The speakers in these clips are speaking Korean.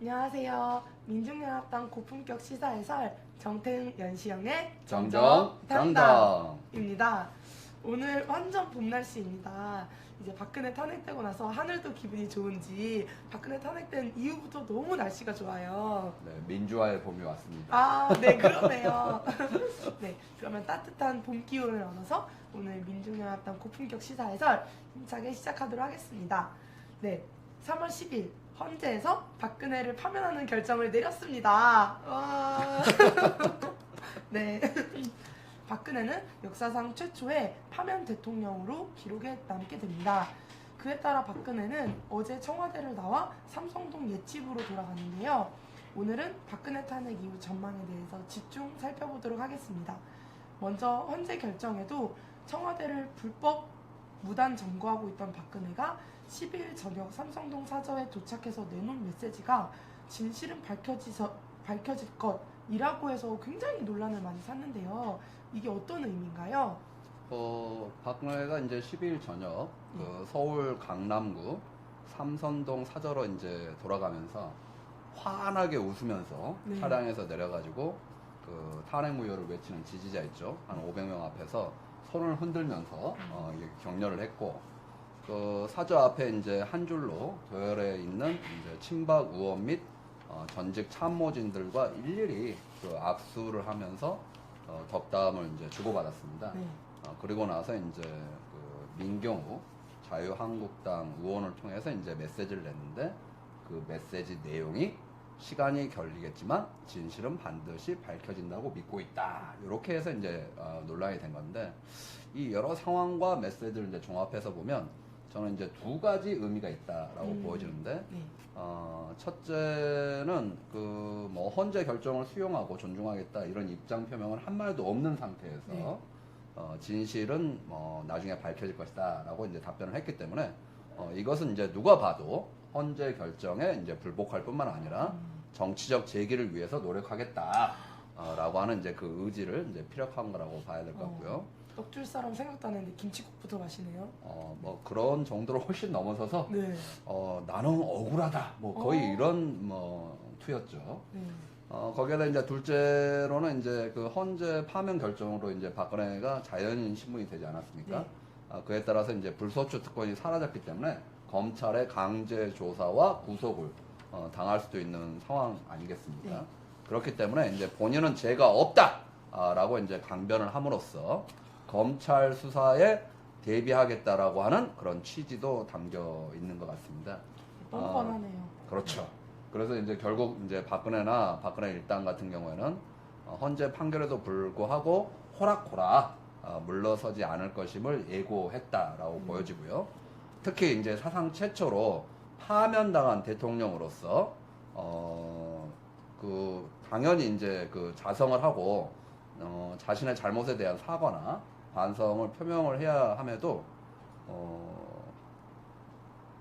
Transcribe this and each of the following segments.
안녕하세요. 민중연합당 고품격 시사 해설 정태응 연시영의 정정당당. 입니다. 오늘 완전 봄 날씨입니다. 이제 박근혜 탄핵되고 나서 하늘도 기분이 좋은지 박근혜 탄핵된 이후부터 너무 날씨가 좋아요. 네, 민주화의 봄이 왔습니다. 아, 네, 그러네요. 네, 그러면 따뜻한 봄 기운을 얻어서 오늘 민중연합당 고품격 시사 해설 힘차게 시작하도록 하겠습니다. 네, 3월 10일 헌재에서 박근혜를 파면하는 결정을 내렸습니다. 와. 네. 박근혜는 역사상 최초의 파면 대통령으로 기록에 남게 됩니다. 그에 따라 박근혜는 어제 청와대를 나와 삼성동 옛집으로 돌아가는데요. 오늘은 박근혜 탄핵 이후 전망에 대해서 집중 살펴보도록 하겠습니다. 먼저 헌재 결정에도 청와대를 불법 무단 점거하고 있던 박근혜가 10일 저녁 삼성동 사저에 도착해서 내놓은 메시지가 진실은 밝혀질 것이라고 해서 굉장히 논란을 많이 샀는데요. 이게 어떤 의미인가요? 박근혜가 이제 10일 저녁 서울 강남구 삼선동 사저로 이제 돌아가면서 환하게 웃으면서 네. 차량에서 내려가지고 그 탄핵 무효를 외치는 지지자 있죠. 한 500명 앞에서 손을 흔들면서 격려를 했고, 그 사저 앞에 이제 한 줄로 도열해 있는 이제 친박 의원 및 전직 참모진들과 일일이 그 악수를 하면서 덕담을 이제 주고받았습니다. 네. 그리고 나서 이제 그 민경우 자유한국당 의원을 통해서 이제 메시지를 냈는데, 그 메시지 내용이 시간이 걸리겠지만 진실은 반드시 밝혀진다고 믿고 있다. 이렇게 해서 이제 논란이 된 건데, 이 여러 상황과 메시지를 이제 종합해서 보면 저는 이제 두 가지 의미가 있다라고 보여지는데, 네. 첫째는 그 뭐 헌재 결정을 수용하고 존중하겠다 이런 입장 표명은 한 마디도 없는 상태에서 네. 진실은 뭐 나중에 밝혀질 것이다라고 이제 답변을 했기 때문에 이것은 이제 누가 봐도 헌재 결정에 이제 불복할 뿐만 아니라 정치적 재기를 위해서 노력하겠다라고 하는 이제 그 의지를 이제 피력한 거라고 봐야 될 것 같고요. 떡줄 사람 생각도 안 했는데 김치국부터 마시네요. 뭐 그런 정도로 훨씬 넘어서서 네. 나는 억울하다 뭐 거의 이런 뭐 투였죠. 네. 거기에다 이제 둘째로는 이제 그 헌재 파면 결정으로 이제 박근혜가 자연인 신분이 되지 않았습니까? 네. 그에 따라서 이제 불소추 특권이 사라졌기 때문에 검찰의 강제 조사와 구속을 당할 수도 있는 상황 아니겠습니까? 네. 그렇기 때문에 이제 본인은 죄가 없다라고 이제 강변을 함으로써 검찰 수사에 대비하겠다라고 하는 그런 취지도 담겨 있는 것 같습니다. 뻔뻔하네요. 그렇죠. 그래서 이제 결국 이제 박근혜나 박근혜 일당 같은 경우에는 헌재 판결에도 불구하고 호락호락 물러서지 않을 것임을 예고했다라고 보여지고요. 특히 이제 사상 최초로 파면당한 대통령으로서 그 당연히 이제 그 자성을 하고 자신의 잘못에 대한 사과나 반성을 표명을 해야 함에도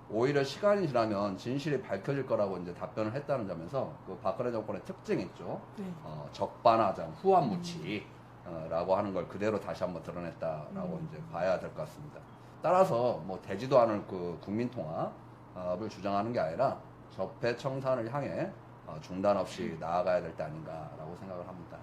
오히려 시간이 지나면 진실이 밝혀질 거라고 이제 답변을 했다는 점에서 그 박근혜 정권의 특징이 있죠. 네. 적반하장, 후한무치라고 하는 걸 그대로 다시 한번 드러냈다라고 이제 봐야 될 것 같습니다. 따라서 뭐 되지도 않을 그 국민통합을 주장하는 게 아니라 적폐청산을 향해 중단 없이 나아가야 될 때 아닌가라고 생각을 합니다.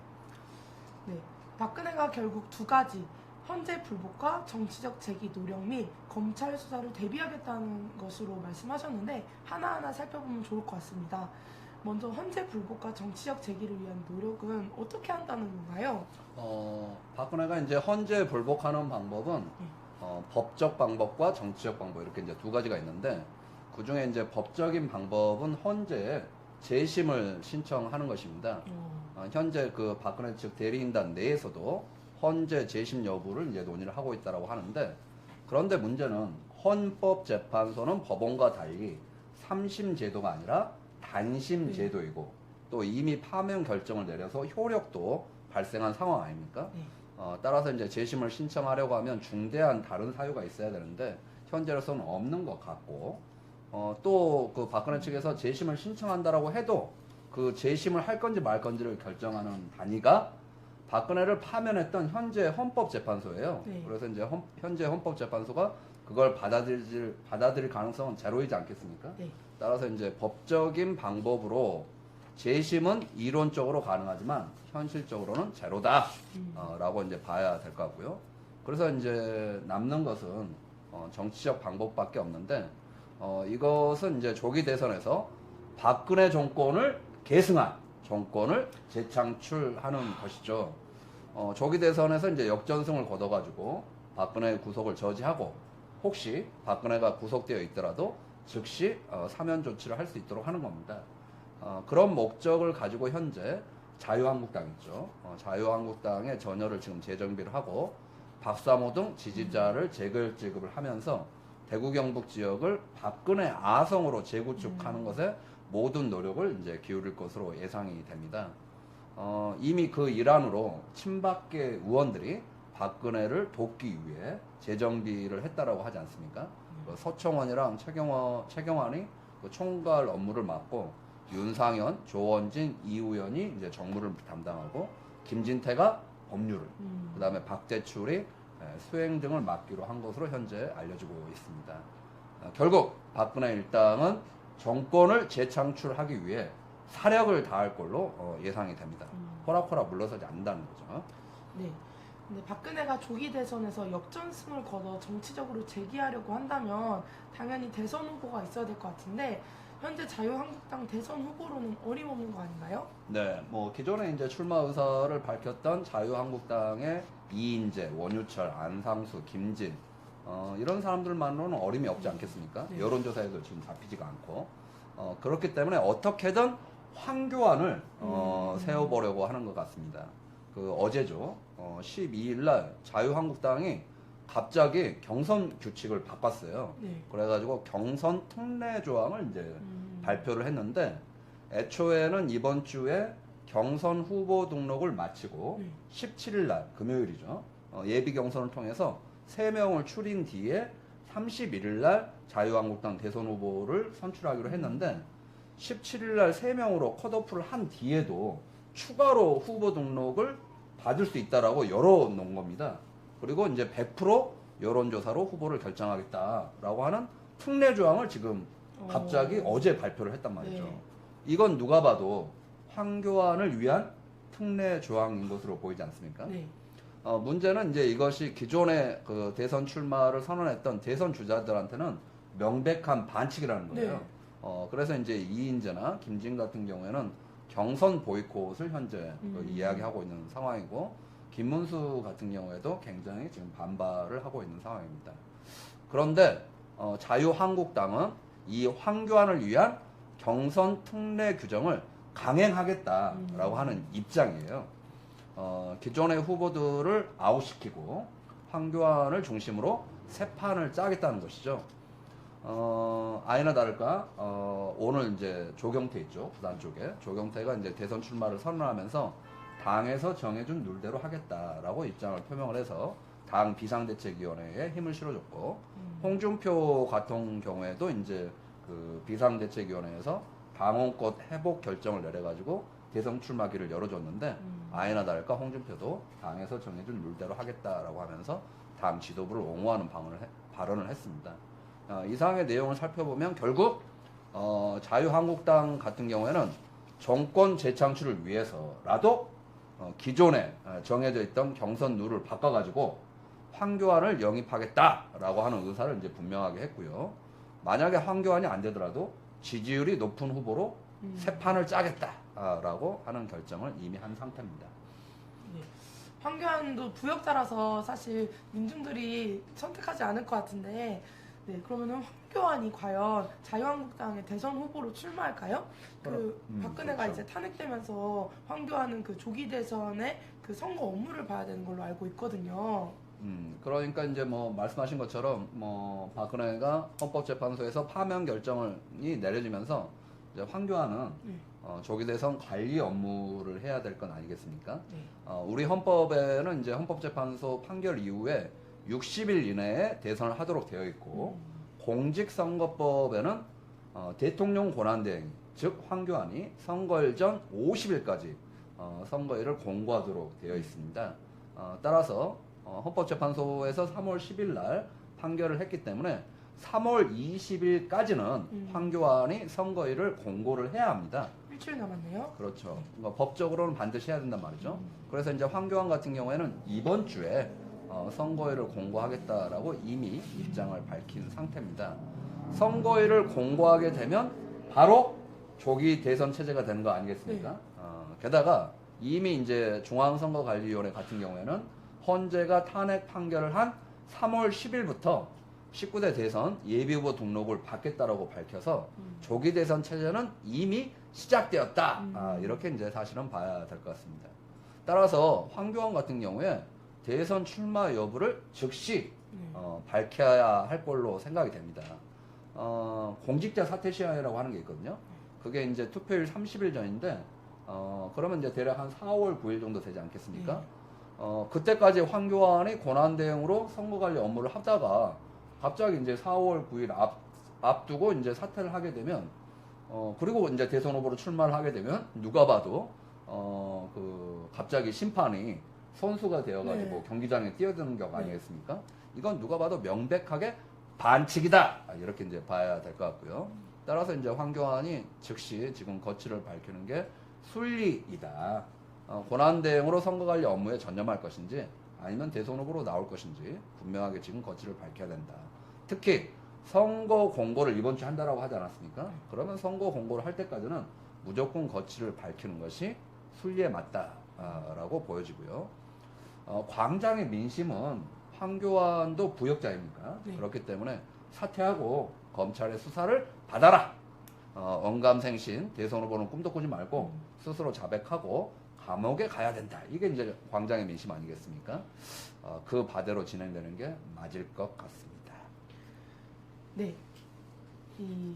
네. 박근혜가 결국 두 가지 헌재 불복과 정치적 재기 노력 및 검찰 수사를 대비하겠다는 것으로 말씀하셨는데 하나하나 살펴보면 좋을 것 같습니다. 먼저 헌재 불복과 정치적 재기를 위한 노력은 어떻게 한다는 건가요? 박근혜가 이제 헌재 불복하는 방법은 법적 방법과 정치적 방법 이렇게 이제 두 가지가 있는데, 그 중에 이제 법적인 방법은 헌재에 재심을 신청하는 것입니다. 현재 그 박근혜 측 대리인단 내에서도 헌재 재심 여부를 이제 논의를 하고 있다라고 하는데, 그런데 문제는 헌법재판소는 법원과 달리 3심 제도가 아니라 단심 제도이고 또 이미 파면 결정을 내려서 효력도 발생한 상황 아닙니까? 따라서 이제 재심을 신청하려고 하면 중대한 다른 사유가 있어야 되는데 현재로서는 없는 것 같고, 또 그 박근혜 측에서 재심을 신청한다라고 해도 그 재심을 할 건지 말 건지를 결정하는 단위가 박근혜를 파면했던 현재 헌법재판소예요. 네. 그래서 이제 현재 헌법재판소가 그걸 받아들일 가능성은 제로이지 않겠습니까? 네. 따라서 이제 법적인 방법으로 재심은 이론적으로 가능하지만 현실적으로는 제로다. 라고 이제 봐야 될 것 같고요. 그래서 이제 남는 것은 정치적 방법밖에 없는데 이것은 이제 조기 대선에서 박근혜 정권을 계승한 정권을 재창출하는 것이죠. 조기 대선에서 이제 역전승을 거둬가지고 박근혜의 구속을 저지하고 혹시 박근혜가 구속되어 있더라도 즉시 사면 조치를 할 수 있도록 하는 겁니다. 그런 목적을 가지고 현재 자유한국당 있죠. 자유한국당의 전열을 지금 재정비를 하고 박사모 등 지지자를 재결집을 하면서 대구 경북 지역을 박근혜 아성으로 재구축하는 것에 모든 노력을 이제 기울일 것으로 예상이 됩니다. 이미 그 일환으로 친박계 의원들이 박근혜를 돕기 위해 재정비를 했다라고 하지 않습니까? 서청원이랑 최경환이 그 총괄 업무를 맡고 윤상현, 조원진, 이우연이 이제 정무를 담당하고 김진태가 법률을, 그다음에 박대출이 수행 등을 맡기로 한 것으로 현재 알려지고 있습니다. 결국 박근혜 일당은 정권을 재창출하기 위해 사력을 다할 걸로 예상이 됩니다. 호락호락 물러서지 않는다는 거죠. 네. 근데 박근혜가 조기 대선에서 역전승을 거둬 정치적으로 재기하려고 한다면 당연히 대선 후보가 있어야 될 것 같은데 현재 자유한국당 대선 후보로는 어림없는 거 아닌가요? 네, 뭐 기존에 이제 출마 의사를 밝혔던 자유한국당의 이인재, 원유철, 안상수, 김진 이런 사람들만으로는 어림이 없지 않겠습니까? 네. 여론조사에도 지금 잡히지가 않고 그렇기 때문에 어떻게든 황교안을 세워보려고 하는 것 같습니다. 그 어제죠. 12일 날 자유한국당이 갑자기 경선 규칙을 바꿨어요. 네. 그래가지고 경선 특례 조항을 이제 발표를 했는데 애초에는 이번 주에 경선 후보 등록을 마치고 17일 날 금요일이죠. 예비 경선을 통해서 3명을 추린 뒤에 31일 날 자유한국당 대선 후보를 선출하기로 했는데 17일 날 3명으로 컷오프를 한 뒤에도 추가로 후보 등록을 받을 수 있다라고 열어놓은 겁니다. 그리고 이제 100% 여론조사로 후보를 결정하겠다라고 하는 특례 조항을 지금 갑자기 어제 발표를 했단 말이죠. 네. 이건 누가 봐도 황교안을 위한 특례 조항인 것으로 보이지 않습니까? 네. 문제는 이제 이것이 기존에 그 대선 출마를 선언했던 대선 주자들한테는 명백한 반칙이라는 거예요. 네. 그래서 이제 이인재나 김진 같은 경우에는 경선 보이콧을 현재 그 이야기하고 있는 상황이고 김문수 같은 경우에도 굉장히 지금 반발을 하고 있는 상황입니다. 그런데 자유한국당은 이 황교안을 위한 경선 특례 규정을 강행하겠다라고 하는 입장이에요. 기존의 후보들을 아웃시키고 황교안을 중심으로 새 판을 짜겠다는 것이죠. 아니나 다를까 오늘 이제 조경태 있죠, 부산 쪽에 조경태가 이제 대선 출마를 선언하면서 당에서 정해준 룰대로 하겠다라고 입장을 표명을 해서 당 비상대책위원회에 힘을 실어줬고 홍준표 같은 경우에도 이제 그 비상대책위원회에서 방언권 회복 결정을 내려가지고 대선 출마기를 열어줬는데 아니나 다를까 홍준표도 당에서 정해준 룰대로 하겠다라고 하면서 당 지도부를 옹호하는 발언을 했습니다. 이상의 내용을 살펴보면 결국 자유한국당 같은 경우에는 정권 재창출을 위해서라도 기존에 정해져 있던 경선 룰을 바꿔가지고 황교안을 영입하겠다라고 하는 의사를 이제 분명하게 했고요. 만약에 황교안이 안 되더라도 지지율이 높은 후보로 새 판을 짜겠다라고 하는 결정을 이미 한 상태입니다. 네. 황교안도 부역자라서 사실 민중들이 선택하지 않을 것 같은데 네, 그러면은 황교안이 과연 자유한국당의 대선 후보로 출마할까요? 박근혜가 그렇죠. 이제 탄핵되면서 황교안은 그 조기 대선의 그 선거 업무를 봐야 되는 걸로 알고 있거든요. 그러니까 이제 뭐 말씀하신 것처럼 뭐 박근혜가 헌법재판소에서 파면 결정이 내려지면서 이제 황교안은 조기 대선 관리 업무를 해야 될 건 아니겠습니까? 네. 우리 헌법에는 이제 헌법재판소 판결 이후에 60일 이내에 대선을 하도록 되어 있고 공직선거법에는 대통령 권한대행 즉 황교안이 선거일 전 50일까지 선거일을 공고하도록 되어 있습니다. 따라서 헌법재판소에서 3월 10일 날 판결을 했기 때문에 3월 20일까지는 황교안이 선거일을 공고를 해야 합니다. 일주일 남았네요. 그렇죠. 법적으로는 반드시 해야 된단 말이죠. 그래서 이제 황교안 같은 경우에는 이번 주에 선거일을 공고하겠다라고 이미 입장을 밝힌 상태입니다. 선거일을 공고하게 되면 바로 조기 대선 체제가 되는 거 아니겠습니까? 네. 게다가 이미 이제 중앙선거관리위원회 같은 경우에는 헌재가 탄핵 판결을 한 3월 10일부터 19대 대선 예비후보 등록을 받겠다라고 밝혀서 조기 대선 체제는 이미 시작되었다. 이렇게 이제 사실은 봐야 될 것 같습니다. 따라서 황교안 같은 경우에 대선 출마 여부를 즉시 밝혀야 할 걸로 생각이 됩니다. 공직자 사퇴 시한이라고 하는 게 있거든요. 그게 이제 투표일 30일 전인데, 그러면 이제 대략 한 4월 9일 정도 되지 않겠습니까? 그때까지 황교안이 권한대행으로 선거관리 업무를 하다가 갑자기 이제 4월 9일 앞두고 이제 사퇴를 하게 되면, 그리고 이제 대선 후보로 출마를 하게 되면 누가 봐도 갑자기 심판이 선수가 되어가지고 경기장에 뛰어드는 격 아니겠습니까? 이건 누가 봐도 명백하게 반칙이다. 이렇게 이제 봐야 될 것 같고요. 따라서 이제 황교안이 즉시 지금 거취를 밝히는 게 순리이다. 권한대행으로 선거관리 업무에 전념할 것인지 아니면 대선 후보로 나올 것인지 분명하게 지금 거취를 밝혀야 된다. 특히 선거 공고를 이번 주에 한다라고 하지 않았습니까? 그러면 선거 공고를 할 때까지는 무조건 거취를 밝히는 것이 순리에 맞다라고 보여지고요. 광장의 민심은 황교안도 부역자입니까? 네. 그렇기 때문에 사퇴하고 검찰의 수사를 받아라. 언감생신 대선 후보는 꿈도 꾸지 말고 스스로 자백하고 감옥에 가야 된다. 이게 이제 광장의 민심 아니겠습니까? 그 바대로 진행되는 게 맞을 것 같습니다. 네. 이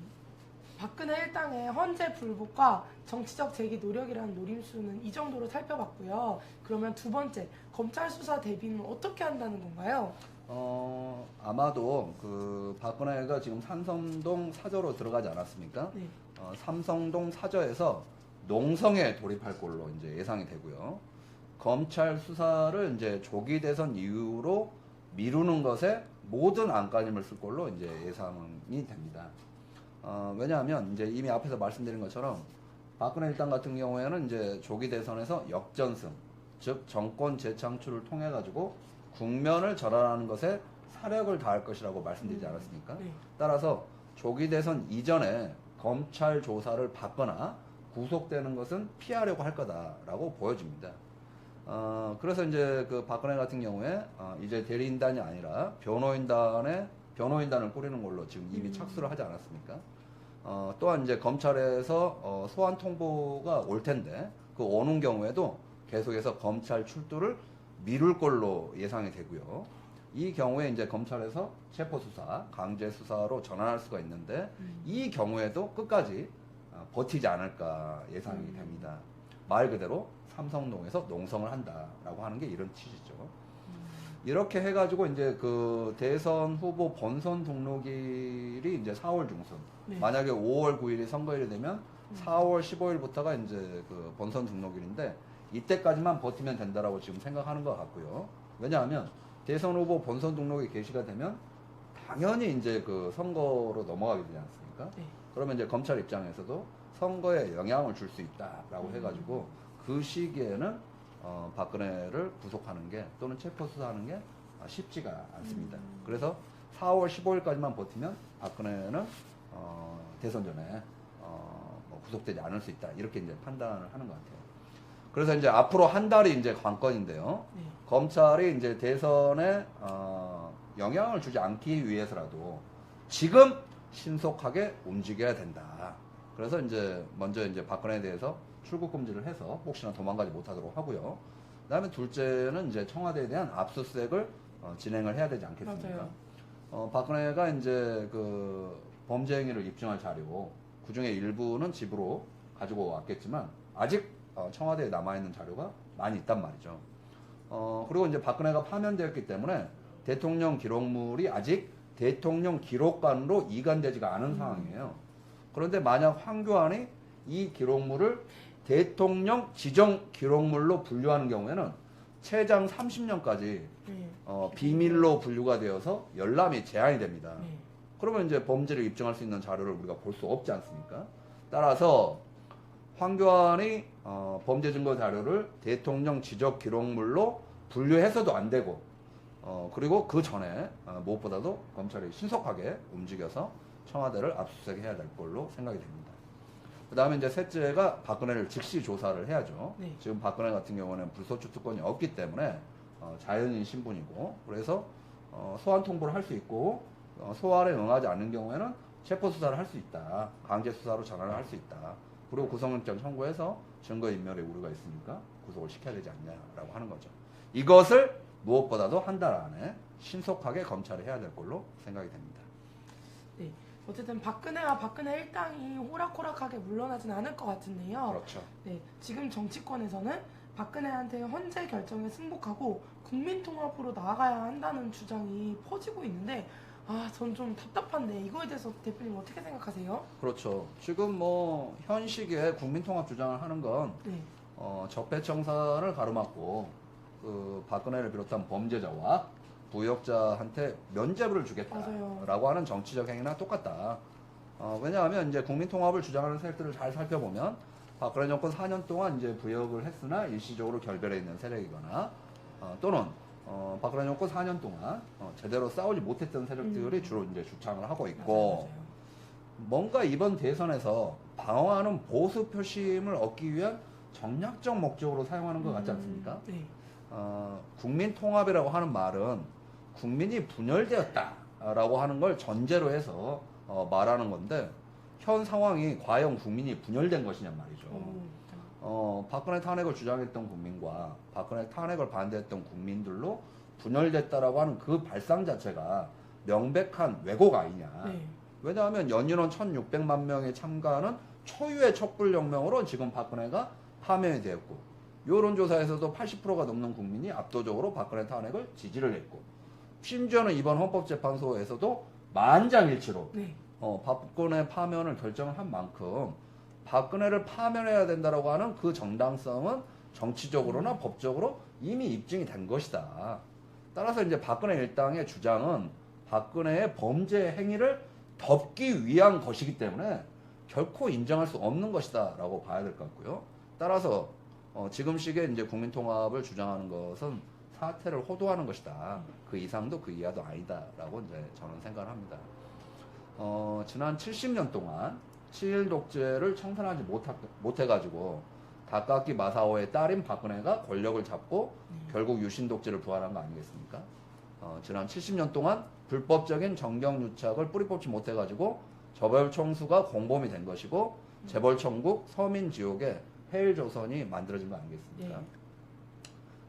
박근혜 일당의 헌재 불복과 정치적 재기 노력이라는 노림수는 이 정도로 살펴봤고요. 그러면 두 번째, 검찰 수사 대비는 어떻게 한다는 건가요? 아마도 박근혜가 지금 삼성동 사저로 들어가지 않았습니까? 네. 삼성동 사저에서 농성에 돌입할 걸로 이제 예상이 되고요. 검찰 수사를 이제 조기 대선 이후로 미루는 것에 모든 안간힘을 쓸 걸로 이제 예상이 됩니다. 왜냐하면 이제 이미 앞에서 말씀드린 것처럼 박근혜 일당 같은 경우에는 이제 조기 대선에서 역전승, 즉 정권 재창출을 통해 가지고 국면을 전환하는 것에 사력을 다할 것이라고 말씀드리지 않았습니까? 네. 따라서 조기 대선 이전에 검찰 조사를 받거나 구속되는 것은 피하려고 할 거다라고 보여집니다. 그래서 이제 박근혜 같은 경우에 이제 대리인단이 아니라 변호인단을 꾸리는 걸로 지금 이미 착수를 하지 않았습니까? 또한 이제 검찰에서 소환 통보가 올 텐데 그 오는 경우에도 계속해서 검찰 출두를 미룰 걸로 예상이 되고요. 이 경우에 이제 검찰에서 체포 수사, 강제 수사로 전환할 수가 있는데 이 경우에도 끝까지 버티지 않을까 예상이 됩니다. 말 그대로 삼성동에서 농성을 한다라고 하는 게 이런 취지죠. 이렇게 해가지고 이제 대선 후보 본선 등록일이 이제 4월 중순. 네. 만약에 5월 9일이 선거일이 되면 4월 15일부터가 이제 본선 등록일인데 이때까지만 버티면 된다라고 지금 생각하는 것 같고요. 왜냐하면 대선 후보 본선 등록이 개시가 되면 당연히 이제 선거로 넘어가게 되지 않습니까? 네. 그러면 이제 검찰 입장에서도 선거에 영향을 줄 수 있다라고 해가지고 그 시기에는 박근혜를 구속하는 게 또는 체포 수사하는 게 쉽지가 않습니다. 그래서 4월 15일까지만 버티면 박근혜는 대선 전에 구속되지 않을 수 있다 이렇게 이제 판단을 하는 것 같아요. 그래서 이제 앞으로 한 달이 이제 관건인데요. 네. 검찰이 이제 대선에 영향을 주지 않기 위해서라도 지금 신속하게 움직여야 된다. 그래서 이제 먼저 이제 박근혜에 대해서 출국 금지를 해서 혹시나 도망가지 못하도록 하고요. 그다음에 둘째는 이제 청와대에 대한 압수수색을 진행을 해야 되지 않겠습니까? 맞아요. 박근혜가 이제 범죄 행위를 입증할 자료, 그 중에 일부는 집으로 가지고 왔겠지만 아직 청와대에 남아 있는 자료가 많이 있단 말이죠. 그리고 이제 박근혜가 파면되었기 때문에 대통령 기록물이 아직 대통령 기록관으로 이관되지가 않은 상황이에요. 그런데 만약 황교안이 이 기록물을 대통령 지정 기록물로 분류하는 경우에는 최장 30년까지 네. 비밀로 분류가 되어서 열람이 제한이 됩니다. 네. 그러면 이제 범죄를 입증할 수 있는 자료를 우리가 볼 수 없지 않습니까? 따라서 황교안이 범죄 증거 자료를 대통령 지적 기록물로 분류해서도 안 되고 그리고 그 전에 무엇보다도 검찰이 신속하게 움직여서 청와대를 압수수색해야 될 걸로 생각이 됩니다. 그 다음에 이제 셋째가 박근혜를 즉시 조사를 해야죠. 네. 지금 박근혜 같은 경우는 불소추 특권이 없기 때문에 자연인 신분이고 그래서 소환 통보를 할 수 있고 소환에 응하지 않는 경우에는 체포 수사를 할 수 있다. 강제 수사로 전환을 할 수 있다. 그리고 구속영장 청구해서 증거인멸의 우려가 있으니까 구속을 시켜야 되지 않냐라고 하는 거죠. 이것을 무엇보다도 한 달 안에 신속하게 검찰이 해야 될 걸로 생각이 됩니다. 네. 어쨌든 박근혜와 박근혜 일당이 호락호락하게 물러나진 않을 것 같은데요. 그렇죠. 네. 지금 정치권에서는 박근혜한테 헌재 결정에 승복하고 국민통합으로 나아가야 한다는 주장이 퍼지고 있는데 전 좀 답답한데 이거에 대해서 대표님 어떻게 생각하세요? 그렇죠. 지금 뭐 현 시기에 국민통합 주장을 하는 건 네. 적폐청산을 가로막고 그 박근혜를 비롯한 범죄자와 부역자한테 면죄부를 주겠다라고 맞아요. 하는 정치적 행위나 똑같다. 왜냐하면 이제 국민통합을 주장하는 세력들을 잘 살펴보면 박근혜 정권 4년 동안 이제 부역을 했으나 일시적으로 결별해 있는 세력이거나 또는 박근혜 정권 4년 동안 제대로 싸우지 못했던 세력들이 주로 이제 주창을 하고 있고 맞아요. 뭔가 이번 대선에서 방어하는 보수 표심을 얻기 위한 정략적 목적으로 사용하는 것 같지 않습니까? 네. 국민 통합이라고 하는 말은 국민이 분열되었다라고 하는 걸 전제로 해서 말하는 건데 현 상황이 과연 국민이 분열된 것이냐 말이죠. 박근혜 탄핵을 주장했던 국민과 박근혜 탄핵을 반대했던 국민들로 분열됐다라고 하는 그 발상 자체가 명백한 왜곡 아니냐. 네. 왜냐하면 연인원 1600만 명이 참가하는 초유의 촛불혁명으로 지금 박근혜가 파면이 되었고 여론조사에서도 80%가 넘는 국민이 압도적으로 박근혜 탄핵을 지지를 했고 심지어는 이번 헌법재판소에서도 만장일치로 네. 박근혜 파면을 결정을 한 만큼 박근혜를 파면해야 된다라고 하는 그 정당성은 정치적으로나 법적으로 이미 입증이 된 것이다. 따라서 이제 박근혜 일당의 주장은 박근혜의 범죄 행위를 덮기 위한 것이기 때문에 결코 인정할 수 없는 것이다라고 봐야 될 것 같고요. 따라서 지금 시기에 이제 국민통합을 주장하는 것은 사태를 호도하는 것이다. 그 이상도 그 이하도 아니다라고 이제 저는 생각을 합니다. 지난 70년 동안 친일 독재를 청산하지 못해가지고 다카키 마사오의 딸인 박근혜가 권력을 잡고 결국 유신 독재를 부활한 거 아니겠습니까? 지난 70년 동안 불법적인 정경유착을 뿌리 뽑지 못해가지고 저별 총수가 공범이 된 것이고 재벌 천국 서민 지옥에 해일 조선이 만들어진 거 아니겠습니까? 네.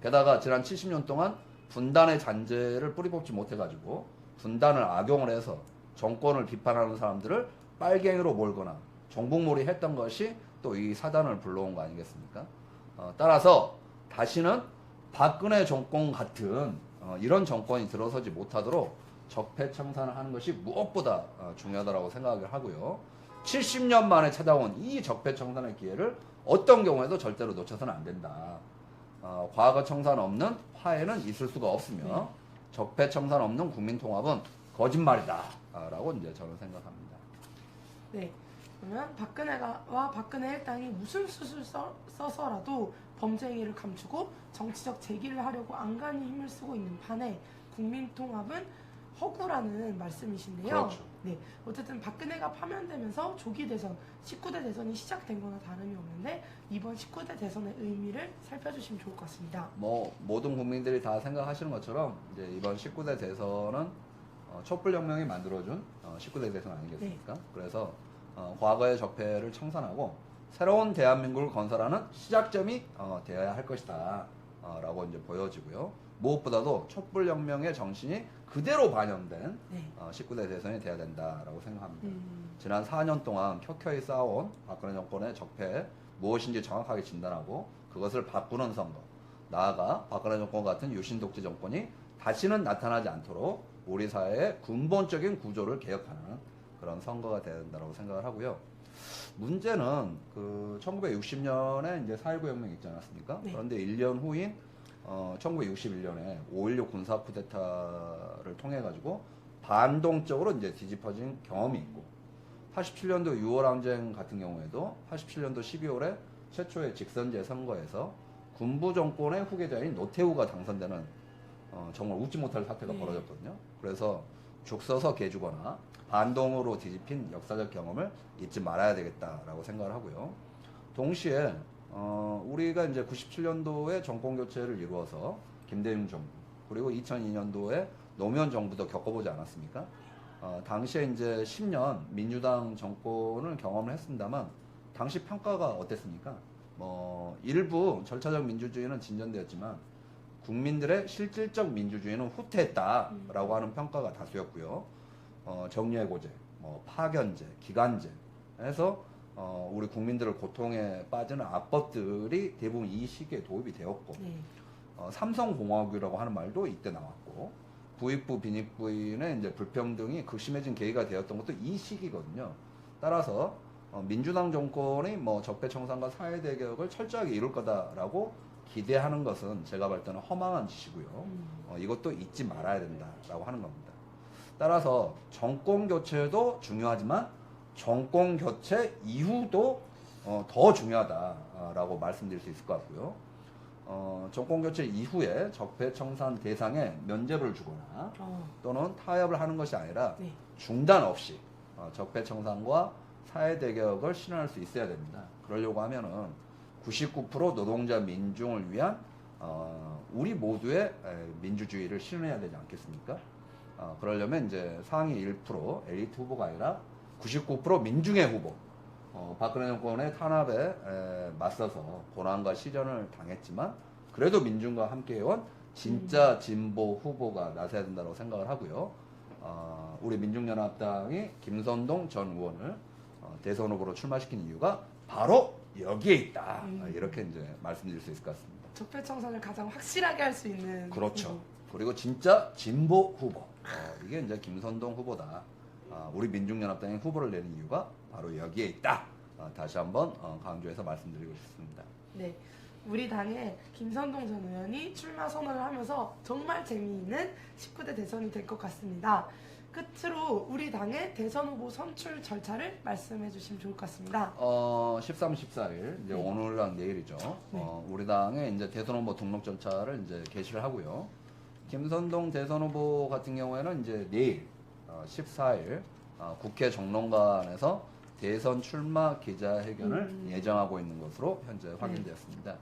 게다가 지난 70년 동안 분단의 잔재를 뿌리 뽑지 못해가지고 분단을 악용을 해서 정권을 비판하는 사람들을 빨갱이로 몰거나 종북몰이 했던 것이 또 이 사단을 불러온 거 아니겠습니까? 따라서 다시는 박근혜 정권 같은 이런 정권이 들어서지 못하도록 적폐청산을 하는 것이 무엇보다 중요하다고 생각을 하고요. 70년 만에 찾아온 이 적폐청산의 기회를 어떤 경우에도 절대로 놓쳐서는 안 된다. 과거 청산 없는 화해는 있을 수가 없으며 적폐청산 없는 국민통합은 거짓말이다. 라고 이제 저는 생각합니다. 네. 그러면 박근혜와 박근혜 일당이 무슨 수를 써서라도 범죄 행위를 감추고 정치적 제기를 하려고 안간히 힘을 쓰고 있는 판에 국민통합은 허구라는 말씀이신데요. 그렇죠. 네. 어쨌든 박근혜가 파면되면서 조기 대선, 19대 대선이 시작된 거나 다름이 없는데 이번 19대 대선의 의미를 살펴주시면 좋을 것 같습니다. 뭐 모든 국민들이 다 생각하시는 것처럼 이제 이번 19대 대선은 촛불혁명이 만들어준 19대 대선 아니겠습니까? 네. 그래서 과거의 적폐를 청산하고 새로운 대한민국을 건설하는 시작점이 되어야 할 것이다 라고 이제 보여지고요. 무엇보다도 촛불혁명의 정신이 그대로 반영된 19대 대선이 돼야 된다라고 생각합니다. 지난 4년 동안 켜켜이 쌓아온 박근혜 정권의 적폐 무엇인지 정확하게 진단하고 그것을 바꾸는 선거, 나아가 박근혜 정권 같은 유신 독재 정권이 다시는 나타나지 않도록 우리 사회의 근본적인 구조를 개혁하는 그런 선거가 돼야 된다고 생각을 하고요. 문제는 그 1960년에 이제 4.19 혁명이 있지 않았습니까? 네. 그런데 1년 후인 1961년에 5.16 군사 쿠데타를 통해 가지고 반동적으로 이제 뒤집어진 경험이 있고 87년도 6월 항쟁 같은 경우에도 87년도 12월에 최초의 직선제 선거에서 군부 정권의 후계자인 노태우가 당선되는 정말 웃지 못할 사태가 벌어졌거든요. 그래서 죽 서서 개주거나 반동으로 뒤집힌 역사적 경험을 잊지 말아야 되겠다라고 생각을 하고요. 동시에 우리가 이제 97년도에 정권 교체를 이루어서 김대중 정부 그리고 2002년도에 노무현 정부도 겪어보지 않았습니까? 당시에 이제 10년 민주당 정권을 경험을 했습니다만 당시 평가가 어땠습니까? 일부 절차적 민주주의는 진전되었지만 국민들의 실질적 민주주의는 후퇴했다라고 하는 평가가 다수였고요. 정예고제, 파견제, 기간제 해서 우리 국민들을 고통에 빠지는 압법들이 대부분 이 시기에 도입이 되었고 삼성공화국이라고 하는 말도 이때 나왔고 부익부 빈익부인의 이제 불평등이 극심해진 계기가 되었던 것도 이 시기거든요. 따라서 민주당 정권이 적폐청산과 사회대격을 철저하게 이룰 거다라고 기대하는 것은 제가 볼 때는 허망한 짓이고요. 이것도 잊지 말아야 된다라고 하는 겁니다. 따라서 정권 교체도 중요하지만 정권 교체 이후도 더 중요하다라고 말씀드릴 수 있을 것 같고요. 정권 교체 이후에 적폐청산 대상에 면죄부를 주거나 또는 타협을 하는 것이 아니라 중단 없이 적폐청산과 사회대격을 실현할 수 있어야 됩니다. 그러려고 하면은 99% 노동자 민중을 위한 우리 모두의 민주주의를 실현해야 되지 않겠습니까? 그러려면 이제 상위 1% 엘리트 후보가 아니라 99% 민중의 후보 박근혜 정권의 탄압에 맞서서 고난과 시련을 당했지만 그래도 민중과 함께해온 진짜 진보 후보가 나서야 된다고 생각을 하고요. 우리 민중연합당이 김선동 전 의원을 대선 후보로 출마시킨 이유가 바로 여기에 있다. 이렇게 이제 말씀드릴 수 있을 것 같습니다. 적폐청산을 가장 확실하게 할 수 있는 그렇죠. 후보. 그리고 진짜 진보 후보. 이게 이제 김선동 후보다. 우리 민중연합당이 후보를 내는 이유가 바로 여기에 있다. 다시 한번 강조해서 말씀드리고 싶습니다. 네, 우리 당의 김선동 전 의원이 출마 선언을 하면서 정말 재미있는 19대 대선이 될 것 같습니다. 끝으로 우리 당의 대선 후보 선출 절차를 말씀해 주시면 좋을 것 같습니다. 13, 14일 이제 오늘랑 내일이죠. 우리 당의 이제 대선 후보 등록 절차를 이제 개시를 하고요. 김선동 대선 후보 같은 경우에는 이제 내일 14일 국회 정론관에서 대선 출마 기자회견을 예정하고 있는 것으로 현재 확인되었습니다.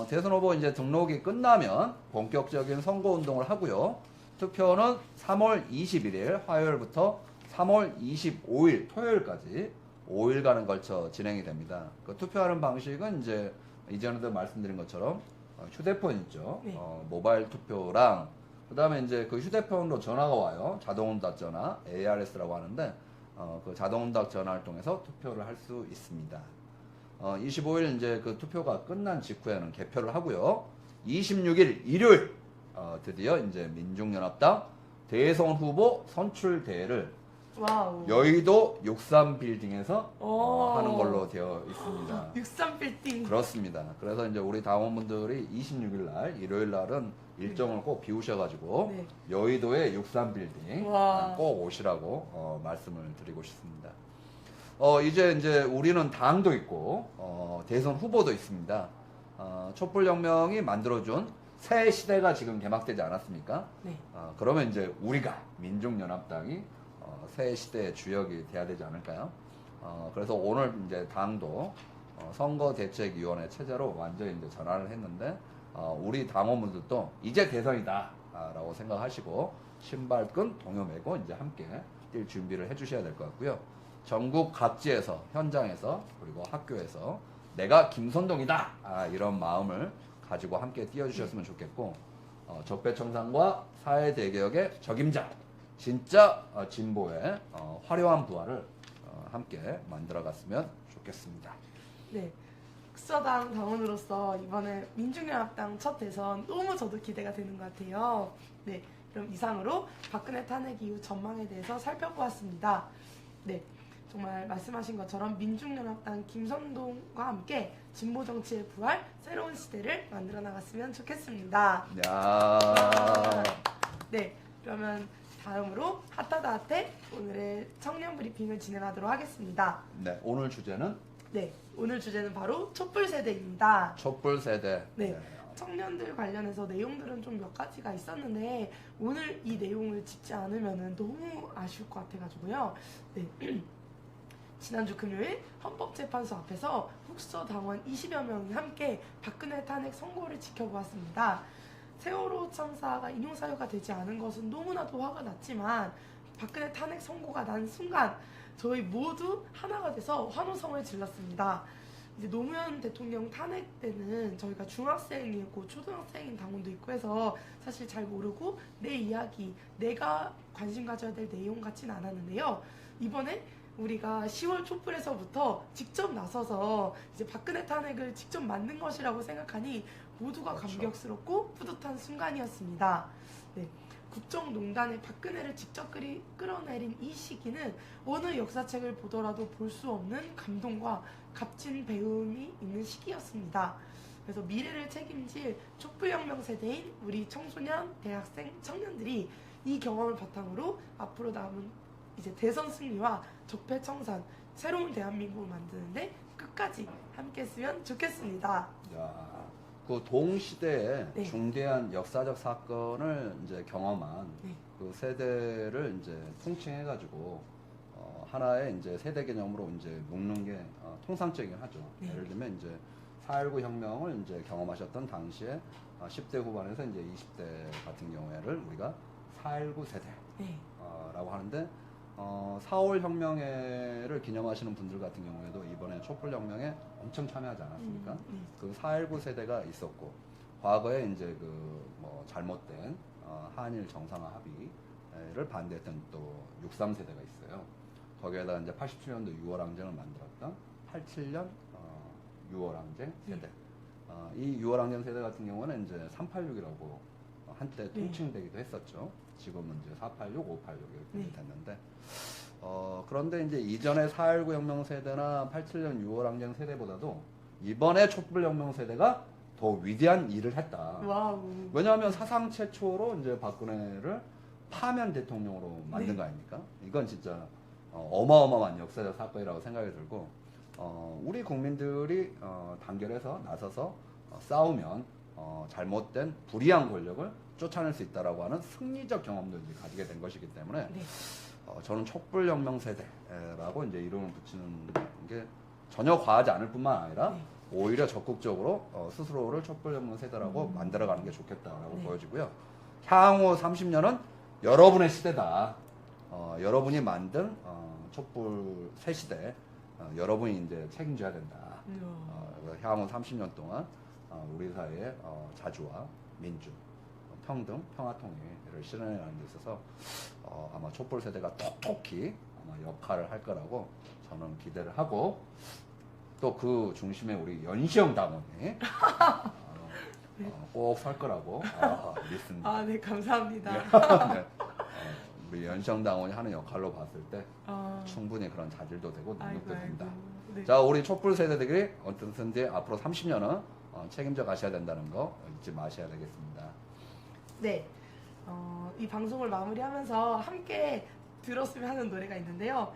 대선 후보 이제 등록이 끝나면 본격적인 선거 운동을 하고요. 투표는 3월 21일 화요일부터 3월 25일 토요일까지 5일간에 걸쳐 진행이 됩니다. 그 투표하는 방식은 이제 이전에도 말씀드린 것처럼 휴대폰 있죠. 모바일 투표랑 그다음에 이제 그 휴대폰으로 전화가 와요. 자동응답 전화, ARS라고 하는데 그 자동응답 전화를 통해서 투표를 할 수 있습니다. 25일 이제 그 투표가 끝난 직후에는 개표를 하고요. 26일 일요일 드디어 이제 민중연합당 대선 후보 선출 대회를 와우. 여의도 63빌딩에서 하는 걸로 되어 있습니다. 63빌딩. 그렇습니다. 그래서 이제 우리 당원분들이 26일 날 일요일 날은 일정을 꼭 비우셔가지고 여의도의 63빌딩 꼭 오시라고 말씀을 드리고 싶습니다. 이제 우리는 당도 있고 대선 후보도 있습니다. 촛불혁명이 만들어준 새 시대가 지금 개막되지 않았습니까? 그러면 이제 우리가 민중연합당이 새 시대의 주역이 돼야 되지 않을까요? 그래서 오늘 이제 당도 선거대책위원회 체제로 완전히 이제 전환을 했는데 우리 당원분들도 이제 대선이다 라고 생각하시고 신발끈 동요 메고 이제 함께 뛸 준비를 해주셔야 될 것 같고요. 전국 각지에서 현장에서 그리고 학교에서 내가 김선동이다 이런 마음을 가지고 함께 뛰어주셨으면 좋겠고 적폐청산과 사회대격의 적임자 진짜 진보의 화려한 부활을 함께 만들어갔으면 좋겠습니다. 네, 국서당 당원으로서 이번에 민중연합당 첫 대선 너무 저도 기대가 되는 것 같아요. 네, 그럼 이상으로 박근혜 탄핵 이후 전망에 대해서 살펴보았습니다. 네, 정말 말씀하신 것처럼 민중연합당 김선동과 함께 진보 정치의 부활, 새로운 시대를 만들어 나갔으면 좋겠습니다. 야. 네, 그러면 다음으로 핫하다 핫해 오늘의 청년 브리핑을 진행하도록 하겠습니다. 네, 오늘 주제는 네, 오늘 주제는 바로 촛불 세대입니다. 촛불 세대. 네. 청년들 관련해서 내용들은 좀 몇 가지가 있었는데 오늘 이 내용을 짚지 않으면 너무 아쉬울 것 같아가지고요. 네. 지난주 금요일 헌법재판소 앞에서 흑서 당원 20여 명이 함께 박근혜 탄핵 선고를 지켜보았습니다. 세월호 참사가 인용사유가 되지 않은 것은 너무나도 화가 났지만 박근혜 탄핵 선고가 난 순간 저희 모두 하나가 돼서 환호성을 질렀습니다. 이제 노무현 대통령 탄핵 때는 저희가 중학생이고 초등학생인 당원도 있고 해서 사실 잘 모르고 내 이야기, 내가 관심 가져야 될 내용 같진 않았는데요. 이번에 우리가 10월 촛불에서부터 직접 나서서 이제 박근혜 탄핵을 직접 만든 것이라고 생각하니 모두가 그렇죠. 감격스럽고 뿌듯한 순간이었습니다. 네. 국정농단에 박근혜를 직접 끌어내린 이 시기는 어느 역사책을 보더라도 볼 수 없는 감동과 값진 배움이 있는 시기였습니다. 그래서 미래를 책임질 촛불혁명 세대인 우리 청소년, 대학생, 청년들이 이 경험을 바탕으로 앞으로 남은 이제 대선 승리와 적폐청산, 새로운 대한민국을 만드는데 끝까지 함께 했으면 좋겠습니다. 야, 그 동시대에 네. 중대한 역사적 사건을 이제 경험한 네. 그 세대를 이제 통칭해가지고 하나의 이제 세대 개념으로 이제 묶는 게 통상적이긴 하죠. 네. 예를 들면 이제 4.19 혁명을 이제 경험하셨던 당시에 10대 후반에서 이제 20대 같은 경우에를 우리가 4.19 세대라고 하는데 4월 혁명회를 기념하시는 분들 같은 경우에도 이번에 촛불 혁명에 엄청 참여하지 않았습니까? 그 4.19 세대가 있었고 과거에 이제 그 뭐 잘못된 한일 정상화 합의를 반대했던 또 63 세대가 있어요. 거기에다 이제 87년도 6월 항쟁을 만들었던 87년 6월 항쟁 세대. 이 6월 항쟁 세대 같은 경우는 이제 386이라고 한때 통칭되기도 했었죠. 지금은 이제 486, 586 이렇게 됐는데, 그런데 이제 이전에 4.19 혁명 세대나 87년 6월 항쟁 세대보다도 이번에 촛불 혁명 세대가 더 위대한 일을 했다. 와우. 왜냐하면 사상 최초로 이제 박근혜를 파면 대통령으로 만든 거 아닙니까? 이건 진짜 어마어마한 역사적 사건이라고 생각이 들고, 우리 국민들이 단결해서 나서서 싸우면 잘못된 불이한 권력을 쫓아낼 수 있다라고 하는 승리적 경험도 이제 가지게 된 것이기 때문에 저는 촛불혁명 세대라고 이제 이름을 붙이는 게 전혀 과하지 않을 뿐만 아니라 오히려 적극적으로 스스로를 촛불혁명 세대라고 만들어가는 게 좋겠다라고 보여지고요. 향후 30년은 여러분의 시대다. 여러분이 만든 촛불 새 시대 여러분이 이제 책임져야 된다. 향후 30년 동안 우리 사회의 자주와 민주, 평등, 평화통일을 실현하는 데 있어서 아마 촛불 세대가 톡톡히 아마 역할을 할 거라고 저는 기대를 하고 또 그 중심에 우리 연시영 당원이 꼭 설 거라고 믿습니다. 아, 네, 감사합니다. 네. 우리 연시영 당원이 하는 역할로 봤을 때 충분히 그런 자질도 되고 능력도 됩니다. 네. 자, 우리 촛불 세대들이 어떻든지 앞으로 30년은 책임져 가셔야 된다는 거 잊지 마셔야 되겠습니다. 네, 이 방송을 마무리하면서 함께 들었으면 하는 노래가 있는데요.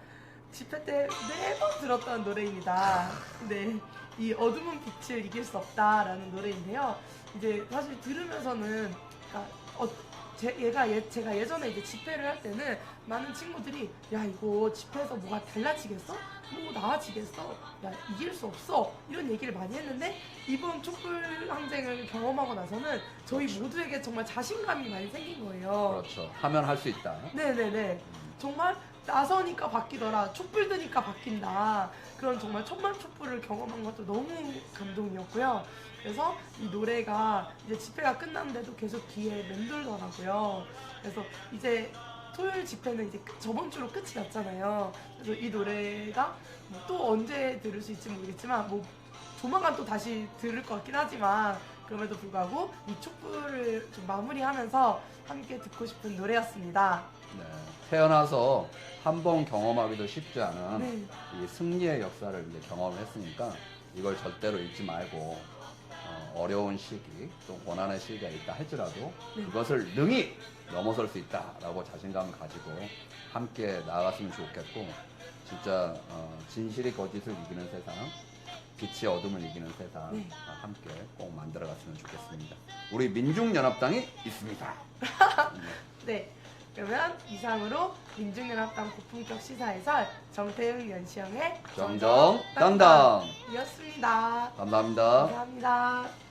집회 때 매번 들었던 노래입니다. 네, 이 어둠은 빛을 이길 수 없다라는 노래인데요. 이제 사실 들으면서는 그러니까 제가 예전에 이제 집회를 할 때는 많은 친구들이 야 이거 집회에서 뭐가 달라지겠어? 뭐 나아지겠어? 야 이길 수 없어? 이런 얘기를 많이 했는데 이번 촛불 항쟁을 경험하고 나서는 저희 모두에게 정말 자신감이 많이 생긴 거예요. 그렇죠. 하면 할 수 있다. 네네네. 정말 나서니까 바뀌더라. 촛불 드니까 바뀐다. 그런 정말 천만 촛불을 경험한 것도 너무 감동이었고요. 그래서 이 노래가 이제 집회가 끝났는데도 계속 귀에 맴돌더라고요. 그래서 이제 토요일 집회는 이제 저번 주로 끝이 났잖아요. 그래서 이 노래가 또 언제 들을 수 있을지 모르겠지만 뭐 조만간 또 다시 들을 것 같긴 하지만 그럼에도 불구하고 이 촛불을 좀 마무리하면서 함께 듣고 싶은 노래였습니다. 네. 태어나서 한 번 경험하기도 쉽지 않은 네. 이 승리의 역사를 이제 경험을 했으니까 이걸 절대로 잊지 말고 어려운 시기, 또 고난의 시기가 있다 할지라도 네. 그것을 능히 넘어설 수 있다라고 자신감을 가지고 함께 나아갔으면 좋겠고, 진짜 진실이 거짓을 이기는 세상, 빛이 어둠을 이기는 세상 네. 함께 꼭 만들어갔으면 좋겠습니다. 우리 민중연합당이 있습니다. 네. 그러면 이상으로 민중연합당 고품격 시사 해설 정태웅 연시영의 정정당당 이었습니다. 감사합니다. 감사합니다.